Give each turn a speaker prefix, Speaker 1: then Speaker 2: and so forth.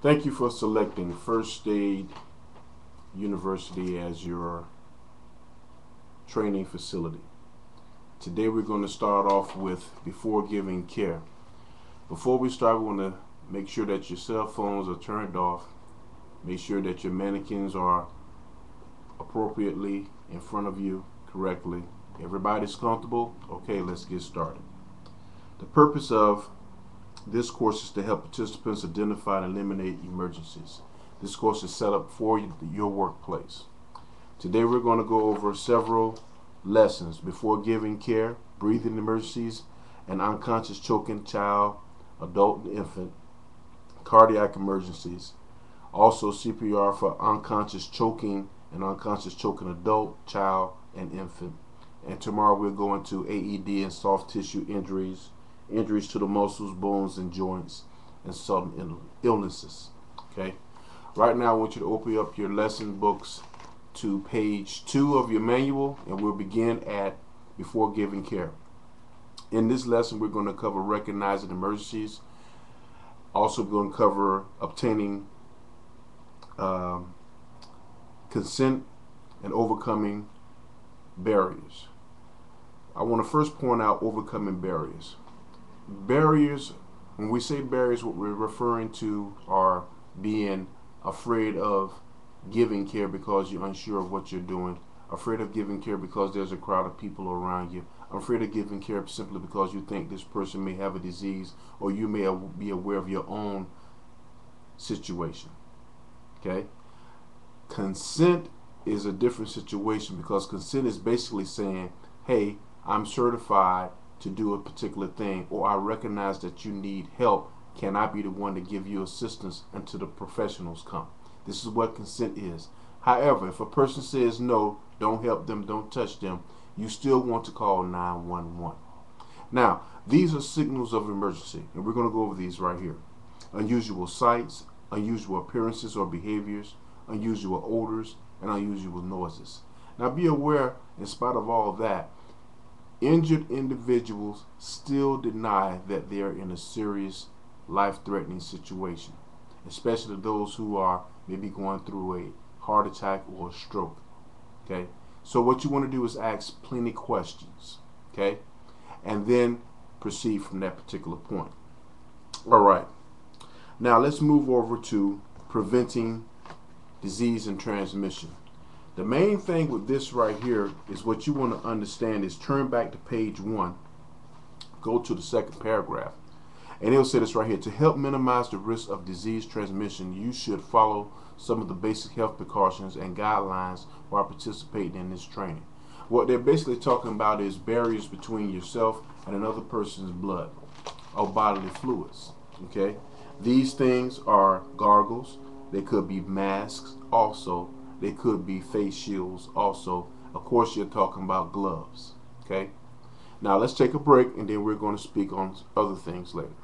Speaker 1: Thank you for selecting First Aid University as your training facility. Today we're going to start off with before giving care. Before we start, we want to make sure that your cell phones are turned off. Make sure that your mannequins are appropriately in front of you correctly. Everybody's comfortable? Okay, let's get started. The purpose of this course is to help participants identify and eliminate emergencies. This course is set up for your workplace. Today we're going to go over several lessons before giving care, breathing emergencies, and unconscious choking child, adult, and infant, cardiac emergencies, also CPR for unconscious choking and unconscious choking adult, child, and infant. And tomorrow we'll go into AED and soft tissue injuries, injuries to the muscles, bones, and joints, and some illnesses. Okay. Right now, I want you to open up your lesson books to page 2 of your manual, and we'll begin at before giving care. In this lesson, we're going to cover recognizing emergencies. Also, we're going to cover obtaining consent and overcoming barriers. I want to first point out overcoming barriers. Barriers, when we say barriers, what we're referring to are being afraid of giving care because you're unsure of what you're doing, afraid of giving care because there's a crowd of people around you, afraid of giving care simply because you think this person may have a disease or you may be aware of your own situation. Okay? Consent is a different situation because consent is basically saying, hey, I'm certified to do a particular thing, or I recognize that you need help. Can I be the one to give you assistance until the professionals come? This is what consent is. However, if a person says no, don't help them, don't touch them, you still want to call 911. Now, these are signals of emergency, and we're going to go over these right here. Unusual sights, unusual appearances or behaviors, unusual odors, and unusual noises. Now, be aware, in spite of all that, injured individuals still deny that they're in a serious, life-threatening situation, especially those who are maybe going through a heart attack or a stroke. Okay, so what you want to do is ask plenty questions. Okay, and then proceed from that particular point. All right, now let's move over to preventing disease and transmission. The main thing with this right here is what you want to understand is turn back to page 1, go to the second paragraph, and it'll say this right here: to help minimize the risk of disease transmission, you should follow some of the basic health precautions and guidelines while participating in this training. What they're basically talking about is barriers between yourself and another person's blood or bodily fluids. Okay, these things are gargles. They could be masks also. They could be face shields also. Of course, you're talking about gloves. Okay, now let's take a break and then we're going to speak on other things later.